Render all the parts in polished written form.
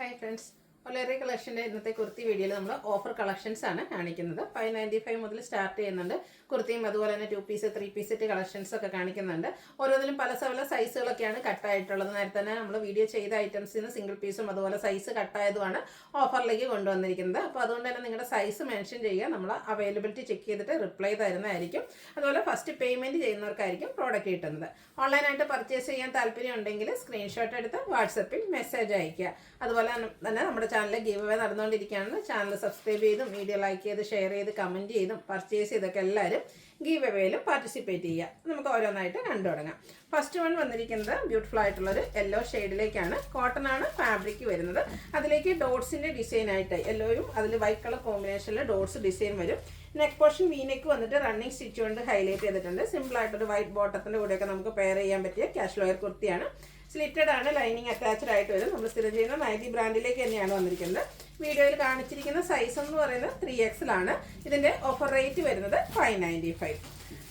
Hi friends. Olere collection ഇന്നത്തെ കുർത്തി വീഡിയോയിൽ നമ്മൾ ഓഫർ കളക്ഷൻസ് ആണ് കാണിക്കുന്നത്. 595 മുതൽ സ്റ്റാർട്ട് ചെയ്യുന്നുണ്ട്. കുർത്തിയും അതുപോലെ തന്നെ 2 പീസ് 3 പീസ് സെറ്റ് കളക്ഷൻസ് ഒക്കെ കാണിക്കുന്നുണ്ട്. ഓരോന്നിലും പല സൈസുകളൊക്കെയാണ് കട്ട് ആയിട്ടുള്ളത്. നേരത്തെ തന്നെ നമ്മൾ വീഡിയോ ചെയ്ത ഐറ്റംസിൽ നിന്ന് സിംഗിൾ പീസും അതുപോലെ സൈസ് കട്ട് ആയതുമാണ് ഓഫറിലേക്ക് കൊണ്ടുവന്നിരിക്കുന്നത്. അപ്പോൾ അതുകൊണ്ട് തന്നെ നിങ്ങളുടെ സൈസ് മെൻഷൻ ചെയ്യുക. നമ്മൾ അവൈലബിലിറ്റി ചെക്ക് ചെയ്തിട്ട് റിപ്ലൈ തരുന്നതായിരിക്കും. അതുപോലെ ഫസ്റ്റ് പേയ്മെന്റ് ചെയ്യുന്നവർക്കായിരിക്കും പ്രോഡക്റ്റ് കിട്ടുന്നത്. ഓൺലൈനായിട്ട് പർച്ചേസ് ചെയ്യാൻ താല്പര്യം ഉണ്ടെങ്കിൽ സ്ക്രീൻഷോട്ട് എടുത്ത് വാട്സപ്പിൽ മെസ്സേജ് അയയ്ക്കുക. അതുപോലെ തന്നെ നമ്മുടെ ചാനലിൽ ഗീവ് അവേ നടന്നുകൊണ്ടിരിക്കുകയാണ്. ചാനൽ സബ്സ്ക്രൈബ് ചെയ്തും വീഡിയോ ലൈക്ക് ചെയ്ത് ഷെയർ ചെയ്ത് കമൻറ്റ് ചെയ്തും പർച്ചേസ് ചെയ്തൊക്കെ എല്ലാവരും ഗീവ് അവേയിലും പാർട്ടിസിപ്പേറ്റ് ചെയ്യുക. നമുക്ക് ഓരോന്നായിട്ട് കണ്ടു തുടങ്ങാം. ഫസ്റ്റ് വൺ വന്നിരിക്കുന്നത് ബ്യൂട്ടിഫുൾ ആയിട്ടുള്ളൊരു യെല്ലോ ഷെയ്ഡിലേക്കാണ്. കോട്ടൺ ആണ് ഫാബ്രിക് വരുന്നത്. അതിലേക്ക് ഡോട്ട്സിൻ്റെ ഡിസൈൻ ആയിട്ട് യെല്ലോയും അതിൽ വൈറ്റ് കളർ കോമ്പിനേഷനിൽ ഡോട്ട്സ് ഡിസൈൻ വരും. നെക്ക് പോർഷൻ വീനെക്ക് വന്നിട്ട് റണ്ണിങ് സ്റ്റിച്ച് കൊണ്ട് ഹൈലൈറ്റ് ചെയ്തിട്ടുണ്ട്. സിമ്പിൾ ആയിട്ടൊരു വൈറ്റ് ബോട്ടത്തിൻ്റെ കൂടെയൊക്കെ നമുക്ക് പെയർ ചെയ്യാൻ പറ്റിയ കാഷ്വൽ വെയർ കുർത്തിയാണ്. സ്ലിറ്റഡ് ആണ്, ലൈനിങ് അറ്റാച്ച്ഡ് ആയിട്ട് വരും. നമ്മൾ സ്ഥിരം ചെയ്യുന്ന നൈറ്റി ബ്രാൻഡിലേക്ക് തന്നെയാണ് വന്നിരിക്കുന്നത്. വീഡിയോയിൽ കാണിച്ചിരിക്കുന്ന സൈസ് എന്ന് പറയുന്നത് 3XL ആണ്. ഇതിൻ്റെ ഓഫർ റേറ്റ് വരുന്നത് 595.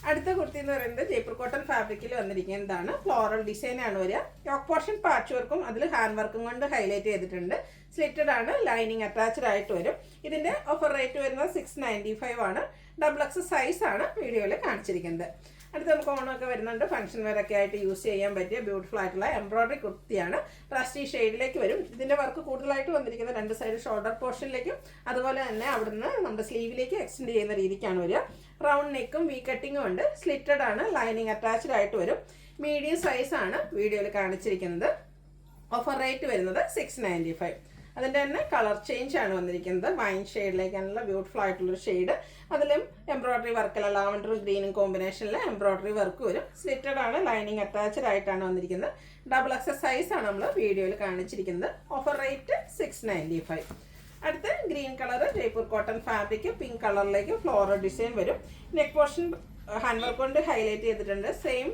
അടുത്ത കുർത്തി എന്ന് പറയുന്നത് ജയ്പൂർ കോട്ടൺ ഫാബ്രിക്കിൽ വന്നിരിക്കുന്നതാണ്. ഫ്ലോറൽ ഡിസൈൻ ആണ് വരിക. യോക്ക് പോർഷൻ പാച്ച് വർക്കും അതിൽ ഹാൻഡ് വർക്കും കൊണ്ട് ഹൈലൈറ്റ് ചെയ്തിട്ടുണ്ട്. സ്ലിറ്റഡ് ആണ്, ലൈനിങ് അറ്റാച്ച്ഡ് ആയിട്ട് വരും. ഇതിൻ്റെ ഓഫർ റേറ്റ് വരുന്നത് 695 ആണ്. XXL സൈസ് ആണ് വീഡിയോയിൽ കാണിച്ചിരിക്കുന്നത്. അടുത്ത് നമുക്ക് ഓണമൊക്കെ വരുന്നുണ്ട്. ഫംഗ്ഷൻ വെയർ ഒക്കെ ആയിട്ട് യൂസ് ചെയ്യാൻ പറ്റിയ ബ്യൂട്ടിഫുൾ ആയിട്ടുള്ള എംബ്രോയിഡറി കുർത്തിയാണ്. റസ്റ്റി ഷെയ്ഡിലേക്ക് വരും. ഇതിൻ്റെ വർക്ക് കൂടുതലായിട്ട് വന്നിരിക്കുന്നത് രണ്ട് സൈഡ് ഷോൾഡർ പോർഷനിലേക്കും അതുപോലെ തന്നെ അവിടുന്ന് നമ്മുടെ സ്ലീവിലേക്ക് എക്സ്റ്റെൻഡ് ചെയ്യുന്ന രീതിക്കാണ് വരിക. റൗണ്ട് നെക്കും വി കട്ടിങ്ങും ഉണ്ട്. സ്ലിറ്റഡ് ആണ്, ലൈനിങ് അറ്റാച്ച്ഡ് ആയിട്ട് വരും. മീഡിയം സൈസ് ആണ് വീഡിയോയിൽ കാണിച്ചിരിക്കുന്നത്. ഓഫർ റേറ്റ് വരുന്നത് 695. അതിൻ്റെ തന്നെ കളർ ചേഞ്ച് ആണ് വന്നിരിക്കുന്നത്. വൈൻ ഷെയ്ഡിലേക്കാണുള്ള ബ്യൂട്ടിഫുൾ ആയിട്ടുള്ളൊരു ഷെയ്ഡ്. അതിലും എംബ്രോയിഡറി വർക്കല്ല, ലാവൻഡറും ഗ്രീനും കോമ്പിനേഷനിൽ എംബ്രോയിഡറി വർക്ക് വരും. സ്ലിറ്റഡ് ആണ്, ലൈനിങ് അറ്റാച്ച്ഡ് ആയിട്ടാണ് വന്നിരിക്കുന്നത്. XXL സൈസ് ആണ് നമ്മൾ വീഡിയോയിൽ കാണിച്ചിരിക്കുന്നത്. Offer rate 695. അടുത്ത് green colour Jaipur cotton fabric pink കളറിലേക്ക് ഫ്ലോറൽ ഡിസൈൻ വരും. നെക്ക് പോർഷൻ ഹാൻഡ് വർക്ക് കൊണ്ട് ഹൈലൈറ്റ് ചെയ്തിട്ടുണ്ട്. സെയിം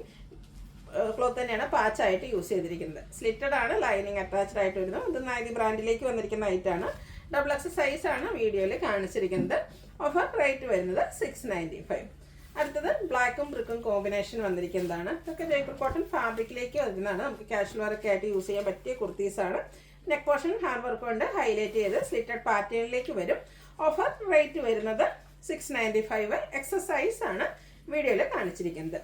ക്ലോത്ത് തന്നെയാണ് പാച്ചായിട്ട് യൂസ് ചെയ്തിരിക്കുന്നത്. സ്ലിറ്റഡ് ആണ്, ലൈനിങ് അറ്റാച്ച്ഡ് ആയിട്ട് വരുന്നത്. ഇത് നൈറ്റി ബ്രാൻഡിലേക്ക് വന്നിരിക്കുന്ന ഐറ്റാണ്. XXL സൈസ് ആണ് വീഡിയോയിൽ കാണിച്ചിരിക്കുന്നത്. ഓഫർ റേറ്റ് വരുന്നത് 695. അടുത്തത് ബ്ലാക്കും ബ്രിക്കും കോമ്പിനേഷൻ വന്നിരിക്കുന്നതാണ്. ഇതൊക്കെ ജയ്പൂർ കോട്ടൺ ഫാബ്രിക്കിലേക്ക് വരുന്നതാണ്. നമുക്ക് കാഷ്വൽ വെയർ ഒക്കെ ആയിട്ട് യൂസ് ചെയ്യാൻ പറ്റിയ കുർത്തീസാണ്. നെക്ക് പോർഷൻ ഹാൻഡ് വർക്ക് കൊണ്ട് ഹൈലൈറ്റ് ചെയ്ത് സ്ലിറ്റഡ് പാറ്റേണിലേക്ക് വരും. ഓഫർ റേറ്റ് വരുന്നത് 695. XXL സൈസ് ആണ് വീഡിയോയിൽ കാണിച്ചിരിക്കുന്നത്.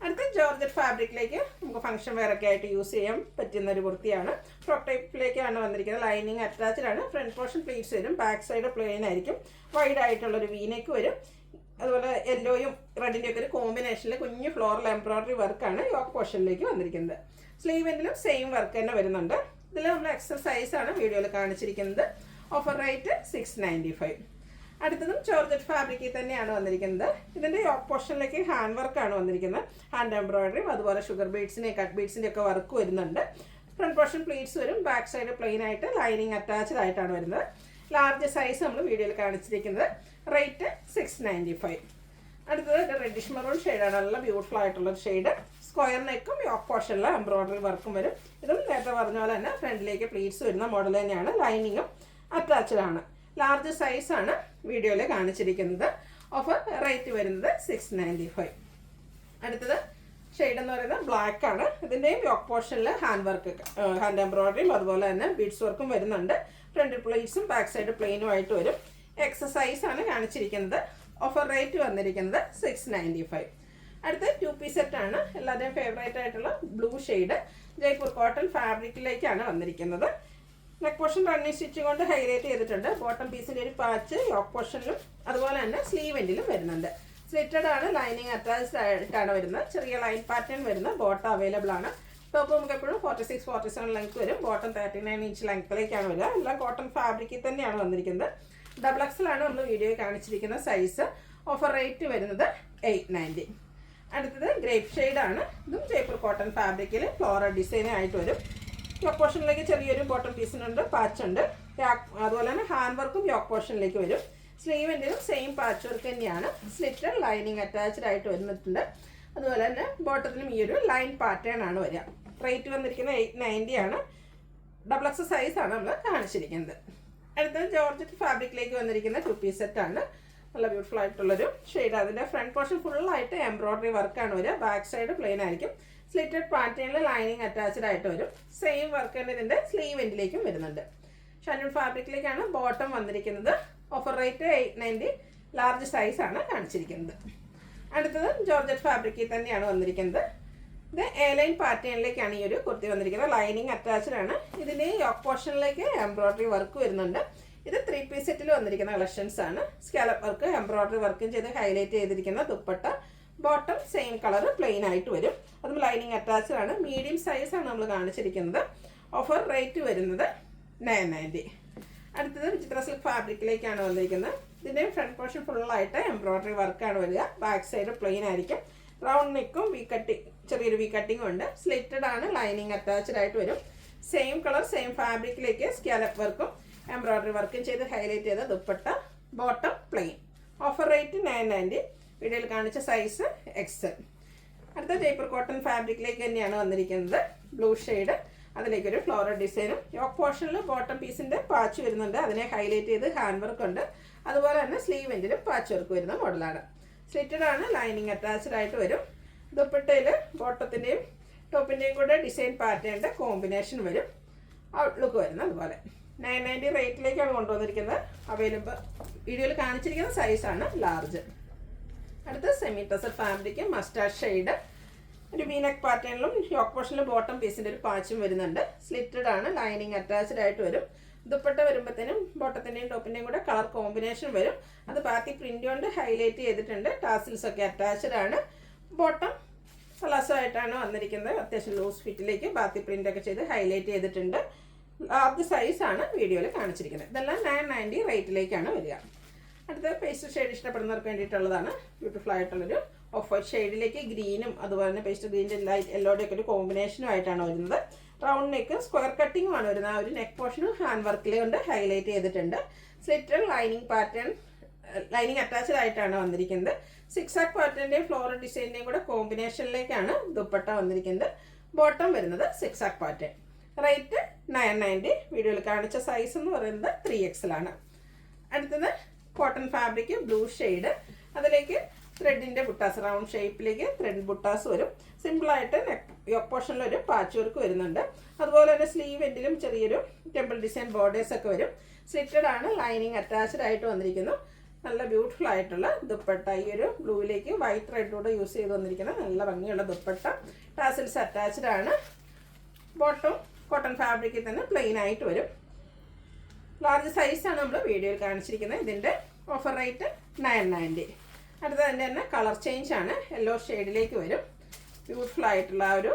അടുത്ത ജോർജറ്റ് ഫാബ്രിക്കിലേക്ക് നമുക്ക് ഫംഗ്ഷൻ വെയർ ഒക്കെ ആയിട്ട് യൂസ് ചെയ്യാൻ പറ്റുന്ന ഒരു കുർത്തിയാണ്. ഫ്രോക്ക് ടൈപ്പിലേക്കാണ് വന്നിരിക്കുന്നത്. ലൈനിങ് അറ്റാച്ച്ഡ് ആണ്. ഫ്രണ്ട് പോർഷൻ പ്ലീറ്റ്സ് വരും. ബാക്ക് സൈഡ് പ്ലെയിൻ ആയിരിക്കും. വൈഡ് ആയിട്ടുള്ളൊരു വീനെക്ക് വരും. അതുപോലെ യെല്ലോയും റെഡിൻ്റെ ഒക്കെ ഒരു കോമ്പിനേഷനിൽ കുഞ്ഞ് ഫ്ലോറൽ എംബ്രോയിഡറി വർക്കാണ് യോക്ക് പോർഷനിലേക്ക് വന്നിരിക്കുന്നത്. സ്ലീവ് എൻഡിലും സെയിം വർക്ക് തന്നെ വരുന്നുണ്ട്. ഇതിൽ നമ്മൾ XXL സൈസ് ആണ് വീഡിയോയിൽ കാണിച്ചിരിക്കുന്നത്. Offer rate 695. അടുത്തതും ജോർജറ്റ് ഫാബ്രിക്കിൽ തന്നെയാണ് വന്നിരിക്കുന്നത്. ഇതിൻ്റെ യോക്ക് പോർഷനിലേക്ക് ഹാൻഡ് വർക്കാണ് വന്നിരിക്കുന്നത്. ഹാൻഡ് എംബ്രോയിഡറിയും അതുപോലെ ഷുഗർ ബീഡ്സിൻ്റെ കട്ട് ബീഡ്സിൻ്റെ ഒക്കെ വർക്ക് വരുന്നുണ്ട്. ഫ്രണ്ട് പോർഷൻ പ്ലീറ്റ്സ് വരും. ബാക്ക് സൈഡ് പ്ലെയിൻ ആയിട്ട് ലൈനിങ് അറ്റാച്ച്ഡ് ആയിട്ടാണ് വരുന്നത്. ലാർജ് സൈസ് നമ്മൾ വീഡിയോയിൽ കാണിച്ചിരിക്കുന്നത്. റേറ്റ് 695. അടുത്തത് റെഡിഷ് മെറൂൺ ഷെയ്ഡാണ്. നല്ല ബ്യൂട്ടിഫുൾ ആയിട്ടുള്ളൊരു ഷെയ്ഡ്. സ്ക്വയർ നെക്കും യോക്ക് പോർഷനിലെ എംബ്രോയിഡറി വർക്കും വരും. ഇതും നേരത്തെ പറഞ്ഞ പോലെ തന്നെ ഫ്രണ്ടിലേക്ക് പ്ലീറ്റ്സ് വരുന്ന മോഡൽ തന്നെയാണ്. ലൈനിങ്ങും അറ്റാച്ച്ഡ് ആണ്. ലാർജ് സൈസ് ആണ് വീഡിയോയിൽ കാണിച്ചിരിക്കുന്നത്. ഓഫർ റേറ്റ് വരുന്നത് 695. അടുത്തത് ഷെയ്ഡ് എന്ന് പറയുന്നത് ബ്ലാക്ക് ആണ്. ഇതിൻ്റെയും യോക്ക് പോർഷനിൽ ഹാൻഡ് വർക്ക് ഹാൻഡ് എംബ്രോയിഡറിയും അതുപോലെ തന്നെ ബീഡ്സ് വർക്കും വരുന്നുണ്ട്. ഫ്രണ്ട് പ്ലീറ്റ്സും ബാക്ക് സൈഡ് പ്ലെയിനും ആയിട്ട് വരും. XXL സൈസ് ആണ് കാണിച്ചിരിക്കുന്നത്. ഓഫർ റേറ്റ് വന്നിരിക്കുന്നത് 695. അടുത്ത 2 പീസ് സെറ്റ് ആണ്. എല്ലാവരുടെയും ഫേവറേറ്റ് ആയിട്ടുള്ള ബ്ലൂ ഷെയ്ഡ് ജയ്പൂർ കോട്ടൺ ഫാബ്രിക്കിലേക്കാണ് വന്നിരിക്കുന്നത്. നെക്ക് പോർഷൻ റണ്ണിങ് സ്റ്റിച്ച് കൊണ്ട് ഹൈലൈറ്റ് ചെയ്തിട്ടുണ്ട്. ബോട്ടം പീസിൻ്റെ ഒരു പാച്ച് യോക്ക് പോർഷനിലും അതുപോലെ തന്നെ സ്ലീവ് എൻഡിലും വരുന്നുണ്ട്. സ്ലിറ്റഡ് ആണ്, ലൈനിങ് അറ്റാച്ച്ഡ് ആയിട്ടാണ് വരുന്നത്. ചെറിയ ലൈൻ പാറ്റേൺ വരുന്ന ബോട്ടം അവൈലബിൾ ആണ്. ടോപ്പ് നമുക്ക് എപ്പോഴും 46-47 ലെങ്ത് വരും. ബോട്ടം 39 ഇഞ്ച് ലെങ്ത്തിലേക്കാണ് വരിക. എല്ലാം കോട്ടൺ ഫാബ്രിക്കിൽ തന്നെയാണ് വന്നിരിക്കുന്നത്. XXL ആണ് നമ്മൾ വീഡിയോയിൽ കാണിച്ചിരിക്കുന്ന സൈസ്. ഓഫർ റേറ്റ് വരുന്നത് 890. അടുത്തത് ഗ്രേപ്പ് ഷെയ്ഡാണ്. ഇതും ജയ്പൂർ കോട്ടൺ ഫാബ്രിക്കിൽ ഫ്ലോറൽ ഡിസൈൻ ആയിട്ട് വരും. യോക്ക് പോർഷനിലേക്ക് ചെറിയൊരു ബോട്ടം പീസിനുണ്ട്, പാച്ചുണ്ട്. അതുപോലെ തന്നെ ഹാൻഡ് വർക്കും യോക്ക് പോർഷനിലേക്ക് വരും. സ്ലീവ് എൻഡിലും സെയിം പാച്ച് വർക്ക് തന്നെയാണ്. സ്ലിറ്റഡ് ലൈനിങ് അറ്റാച്ച്ഡ് ആയിട്ട് വരുന്നിട്ടുണ്ട്. അതുപോലെ തന്നെ ബോട്ടത്തിലും ഈ ഒരു ലൈൻ പാറ്റേൺ ആണ് വരിക. റേറ്റ് വന്നിരിക്കുന്നത് 890 ആണ്. XXL സൈസ് ആണ് നമ്മൾ കാണിച്ചിരിക്കുന്നത്. അടുത്തത് ജോർജറ്റ് ഫാബ്രിക്കിലേക്ക് വന്നിരിക്കുന്ന 2 പീസ് സെറ്റ് ആണ്. നല്ല ബ്യൂട്ടിഫുൾ ആയിട്ടുള്ളൊരു ഷെയ്ഡ്. അതിൻ്റെ ഫ്രണ്ട് പോർഷൻ ഫുള്ളായിട്ട് എംബ്രോയിഡറി വർക്കാണ് വരിക. ബാക്ക് സൈഡ് പ്ലെയിൻ ആയിരിക്കും. സ്ലിറ്റഡ് പാറ്റേണിൽ ലൈനിങ് അറ്റാച്ച്ഡ് ആയിട്ട് വരും. സെയിം വർക്ക് തന്നെ ഇതിൻ്റെ സ്ലീവ് എൻഡിലേക്കും വരുന്നുണ്ട്. ഷാൻഡൂൺ ഫാബ്രിക്കിലേക്കാണ് ബോട്ടം വന്നിരിക്കുന്നത്. ഓഫർ റേറ്റ് 890, ലാർജ് സൈസാണ് കാണിച്ചിരിക്കുന്നത്. അടുത്തത് ജോർജറ്റ് ഫാബ്രിക്കിൽ തന്നെയാണ് വന്നിരിക്കുന്നത്. ഇത് എ ലൈൻ പാറ്റേണിലേക്കാണ് ഈ ഒരു കുർത്തി വന്നിരിക്കുന്നത്. ലൈനിങ് അറ്റാച്ച്ഡ് ആണ്. ഇതിൻ്റെ യോക്ക് പോർഷനിലേക്ക് എംബ്രോയ്ഡറി വർക്ക് വരുന്നുണ്ട്. ഇത് 3 പീസ് സെറ്റിൽ വന്നിരിക്കുന്ന കളക്ഷൻസ് ആണ്. സ്കാലപ്പ് വർക്ക് എംബ്രോയ്ഡറി വർക്കും ചെയ്ത് ഹൈലൈറ്റ് ചെയ്തിരിക്കുന്ന dupatta. Bottom same colour plain ആയിട്ട് വരും. അതും ലൈനിങ് അറ്റാച്ച്ഡ് ആണ്. മീഡിയം സൈസാണ് നമ്മൾ കാണിച്ചിരിക്കുന്നത്. ഓഫർ റേറ്റ് വരുന്നത് 990. അടുത്തത് വിചിത്ര സിൽക്ക് ഫാബ്രിക്കിലേക്കാണ് വന്നിരിക്കുന്നത്. ഇതിൻ്റെ ഫ്രണ്ട് പോർഷൻ ഫുള്ളായിട്ട് എംബ്രോയ്ഡറി വർക്കാണ് വരിക. ബാക്ക് സൈഡ് പ്ലെയിൻ ആയിരിക്കും. റൗണ്ട് നെക്കും ചെറിയൊരു വി കട്ടിങ്ങും ഉണ്ട്. സ്ലിറ്റഡ് ആണ്. ലൈനിങ് അറ്റാച്ച്ഡ് ആയിട്ട് വരും. സെയിം കളർ സെയിം ഫാബ്രിക്കിലേക്ക് സ്കാലപ്പ് വർക്കും എംബ്രോയ്ഡറി വർക്കും ചെയ്ത് ഹൈലൈറ്റ് ചെയ്ത dupatta. Bottom plain. Offer rate 990. വീഡിയോയിൽ കാണിച്ച സൈസ് XL. അടുത്ത ജയ്പൂർ കോട്ടൺ ഫാബ്രിക്കിലേക്ക് തന്നെയാണ് വന്നിരിക്കുന്നത്. ബ്ലൂ ഷെയ്ഡ്, അതിലേക്കൊരു ഫ്ലോറൽ ഡിസൈനും. യോക്ക് പോർഷനിൽ ബോട്ടം പീസിൻ്റെ പാച്ച് വരുന്നുണ്ട്. അതിനെ ഹൈലൈറ്റ് ചെയ്ത് ഹാൻഡ് വർക്ക് ഉണ്ട്. അതുപോലെ തന്നെ സ്ലീവ് എൻഡിലും പാച്ച് വർക്ക് വരുന്ന മോഡലാണ്. സ്ലിറ്റഡ് ആണ്. ലൈനിങ് അറ്റാച്ച്ഡ് ആയിട്ട് വരും. ദുപ്പട്ടയിൽ ബോട്ടത്തിൻ്റെയും ടോപ്പിൻ്റെയും കൂടെ ഡിസൈൻ പാറ്റേണിൻ്റെ കോമ്പിനേഷൻ വരും. ഔട്ട്ലുക്ക് വരുന്നത് അതുപോലെ. 990 റേറ്റിലേക്കാണ് കൊണ്ടുവന്നിരിക്കുന്നത്. അവൈലബിൾ വീഡിയോയിൽ കാണിച്ചിരിക്കുന്ന സൈസാണ് ലാർജ്. അടുത്ത semi tussar fabric mustard shade, ഒരു വീനെക്ക് പാറ്റേണിലും യോക്ക് പോർഷനിലും ബോട്ടം പീസിൻ്റെ ഒരു പാച്ചും വരുന്നുണ്ട്. സ്ലിറ്റഡ് ആണ്. ലൈനിങ് അറ്റാച്ച്ഡ് ആയിട്ട് വരും. ദുപ്പട്ട വരുമ്പോഴത്തേനും ബോട്ടത്തിൻ്റെയും ടോപ്പിൻ്റെയും കൂടെ കളർ കോമ്പിനേഷൻ വരും. അത് ബാക്കി പ്രിൻ്റ് കൊണ്ട് ഹൈലൈറ്റ് ചെയ്തിട്ടുണ്ട്. ടാസിൽസ് ഒക്കെ അറ്റാച്ച്ഡ് ആണ്. ബോട്ടം പലാസോ ആയിട്ടാണ് വന്നിരിക്കുന്നത്. അത്യാവശ്യം ലൂസ് ഫിറ്റിലേക്ക് ബാക്കി പ്രിൻ്റ് ഒക്കെ ചെയ്ത് ഹൈലൈറ്റ് ചെയ്തിട്ടുണ്ട്. ലാർജ് സൈസാണ് വീഡിയോയിൽ കാണിച്ചിരിക്കുന്നത്. ഇതെല്ലാം 990 റേറ്റിലേക്കാണ് വരിക. അടുത്ത പേസ്റ്റൽ ഷെയ്ഡ് ഇഷ്ടപ്പെടുന്നവർക്ക് വേണ്ടിയിട്ടുള്ളതാണ്. ബ്യൂട്ടിഫുൾ ആയിട്ടുള്ളൊരു ഓഫ് വൈറ്റ് ഷെയ്ഡിലേക്ക് ഗ്രീനും അതുപോലെ തന്നെ പേസ്റ്റൽ ഗ്രീൻ്റെ ലൈറ്റ് യെല്ലോയുടെ ഒക്കെ ഒരു കോമ്പിനേഷനും ആയിട്ടാണ് വരുന്നത്. റൗണ്ട് നെക്ക് സ്ക്വയർ കട്ടിങ്ങുമാണ് വരുന്നത്. ആ ഒരു നെക്ക് പോർഷനും ഹാൻഡ് വർക്കിൽ കൊണ്ട് ഹൈലൈറ്റ് ചെയ്തിട്ടുണ്ട്. Slitted lining pattern, lining attached ആയിട്ടാണ് വന്നിരിക്കുന്നത്. സിക്സാക് പാറ്റേണിൻ്റെയും ഫ്ലോറൽ ഡിസൈനിൻ്റെയും കൂടെ കോമ്പിനേഷനിലേക്കാണ് ദുപ്പട്ട വന്നിരിക്കുന്നത്. ബോട്ടം വരുന്നത് സിക്സാക് പാറ്റേൺ. റേറ്റ് 990. വീഡിയോയിൽ കാണിച്ച സൈസ് എന്ന് പറയുന്നത് 3XL ആണ്. അടുത്തത് കോട്ടൺ ഫാബ്രിക് ബ്ലൂ ഷെയ്ഡ്, അതിലേക്ക് ത്രെഡിൻ്റെ ബുട്ടാസ്, റൗണ്ട് ഷേപ്പിലേക്ക് ത്രെഡ് ബുട്ടാസ് വരും. സിമ്പിളായിട്ട് യോക്ക് പോർഷനിലൊരു പാച്ച് വർക്ക് വരുന്നുണ്ട്. അതുപോലെ തന്നെ സ്ലീവ് എൻഡിലും ചെറിയൊരു ടെമ്പിൾ ഡിസൈൻ ബോർഡേഴ്സ് ഒക്കെ വരും. സ്ലിറ്റഡ് ആണ്. ലൈനിങ് അറ്റാച്ച്ഡ് ആയിട്ട് വന്നിരിക്കുന്നു. നല്ല ബ്യൂട്ടിഫുൾ ആയിട്ടുള്ള ദുപ്പട്ട. ഈ ഒരു ബ്ലൂവിലേക്ക് വൈറ്റ് റെഡൂടെ യൂസ് ചെയ്ത് വന്നിരിക്കുന്ന നല്ല ഭംഗിയുള്ള ദുപ്പട്ട. ടാസിൽസ് അറ്റാച്ച്ഡ് ആണ്. ബോട്ടം കോട്ടൺ ഫാബ്രിക്കിൽ തന്നെ പ്ലെയിൻ ആയിട്ട് വരും. ലാർജ് സൈസാണ് നമ്മൾ വീഡിയോയിൽ കാണിച്ചിരിക്കുന്നത്. ഇതിൻ്റെ ഓഫർ റേറ്റ് 990. അടുത്ത തന്നെ കളർ ചേഞ്ച് ആണ്. യെല്ലോ ഷെയ്ഡിലേക്ക് വരും. ബ്യൂട്ടിഫുൾ ആയിട്ടുള്ള ആ ഒരു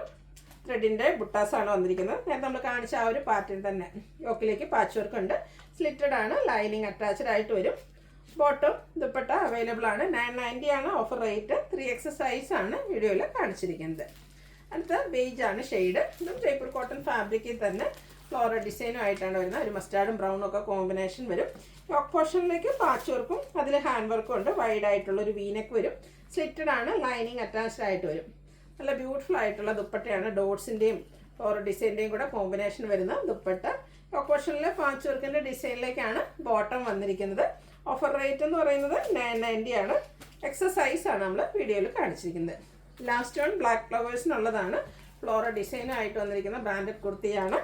ത്രെഡിൻ്റെ ബുട്ടാസാണ് വന്നിരിക്കുന്നത്. നേരത്തെ നമ്മൾ കാണിച്ച ആ ഒരു പാറ്റേൺ തന്നെ. യോക്കിലേക്ക് പാച്ച് വർക്ക് ഉണ്ട്. സ്ലിറ്റഡ് ആണ്. ലൈനിങ് അറ്റാച്ച്ഡ് ആയിട്ട് വരും. ബോട്ടം ദുപ്പട്ട അവൈലബിൾ ആണ്. 990 ആണ് ഓഫർ റേറ്റ്. 3XL സൈസാണ് വീഡിയോയിൽ കാണിച്ചിരിക്കുന്നത്. അടുത്ത ബേജ് ആണ് ഷെയ്ഡ്. ഇതും ജയ്പൂർ കോട്ടൺ ഫാബ്രിക്കിൽ തന്നെ ഫ്ലോറൽ ഡിസൈനും ആയിട്ടാണ് വരുന്നത്. ഒരു മസ്റ്റാർഡും ബ്രൗണും ഒക്കെ കോമ്പിനേഷൻ വരും. യോക്ക് പോർഷനിലേക്ക് പാച്ച് വർക്കും അതിൽ ഹാൻഡ് വർക്കും ഉണ്ട്. വൈഡ് ആയിട്ടുള്ളൊരു വീനെക്ക് വരും. സ്ലിറ്റഡ് ആണ്. ലൈനിങ് അറ്റാച്ച്ഡ് ആയിട്ട് വരും. നല്ല ബ്യൂട്ടിഫുൾ ആയിട്ടുള്ള ദുപ്പട്ടയാണ്. ഡോട്ട്സിൻ്റെയും ഫ്ലോറൽ ഡിസൈൻ്റെയും കൂടെ കോമ്പിനേഷൻ വരുന്ന ദുപ്പട്ട. യോക്ക് പോർഷനിലെ പാച്ച് വർക്കിൻ്റെ ഡിസൈനിലേക്കാണ് ബോട്ടം വന്നിരിക്കുന്നത്. ഓഫർ റേറ്റ് എന്ന് പറയുന്നത് 990 ആണ്. XL സൈസാണ് നമ്മൾ വീഡിയോയിൽ കാണിച്ചിരിക്കുന്നത്. ലാസ്റ്റ് വൺ ബ്ലാക്ക് ഫ്ലവേഴ്സിനുള്ളതാണ്. ഫ്ലോറൽ ഡിസൈനായിട്ട് വന്നിരിക്കുന്ന ബ്രാൻഡഡ് കുർത്തിയാണ്.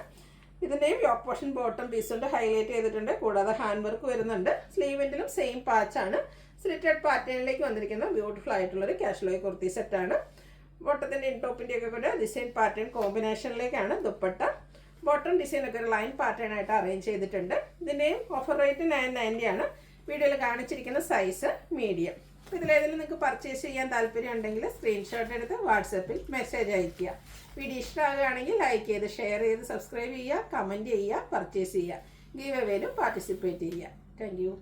ഇതിൻ്റെയും യോക്ക് പോർഷൻ ബോട്ടം പീസ് കൊണ്ട് ഹൈലൈറ്റ് ചെയ്തിട്ടുണ്ട്. കൂടാതെ ഹാൻഡ് വർക്ക് വരുന്നുണ്ട്. സ്ലീവെൻറ്റിലും സെയിം പാച്ചാണ്. സ്ലിറ്റഡ് പാറ്റേണിലേക്ക് വന്നിരിക്കുന്ന ബ്യൂട്ടിഫുൾ ആയിട്ടുള്ളൊരു കാഷ്വൽ കുർത്തി സെറ്റാണ്. ബോട്ടത്തിൻ്റെ ടോപ്പിൻ്റെയൊക്കെ കൂടെ ഡിസൈൻ പാറ്റേൺ കോമ്പിനേഷനിലേക്കാണ് ദുപ്പട്ട. ബോട്ടം ഡിസൈനൊക്കെ ഒരു ലൈൻ പാറ്റേൺ ആയിട്ട് അറേഞ്ച് ചെയ്തിട്ടുണ്ട്. ഇതിൻ്റെയും ഓഫർ റേറ്റ് 990 ആണ്. വീഡിയോയിൽ കാണിച്ചിരിക്കുന്ന സൈസ് മീഡിയം. ഇതിലേതെങ്കിലും നിങ്ങൾക്ക് പർച്ചേസ് ചെയ്യാൻ താല്പര്യം ഉണ്ടെങ്കിൽ സ്ക്രീൻഷോട്ട് എടുത്ത് വാട്സപ്പിൽ മെസ്സേജ് അയയ്ക്കുക. വീഡിയോ ഇഷ്ടമാകുകയാണെങ്കിൽ ലൈക്ക് ചെയ്ത് ഷെയർ ചെയ്ത് സബ്സ്ക്രൈബ് ചെയ്യുക, കമൻറ്റ് ചെയ്യുക, പർച്ചേസ് ചെയ്യുക. ഗീവ് അവേയിലും പാർട്ടിസിപ്പേറ്റ് ചെയ്യുക. Thank you.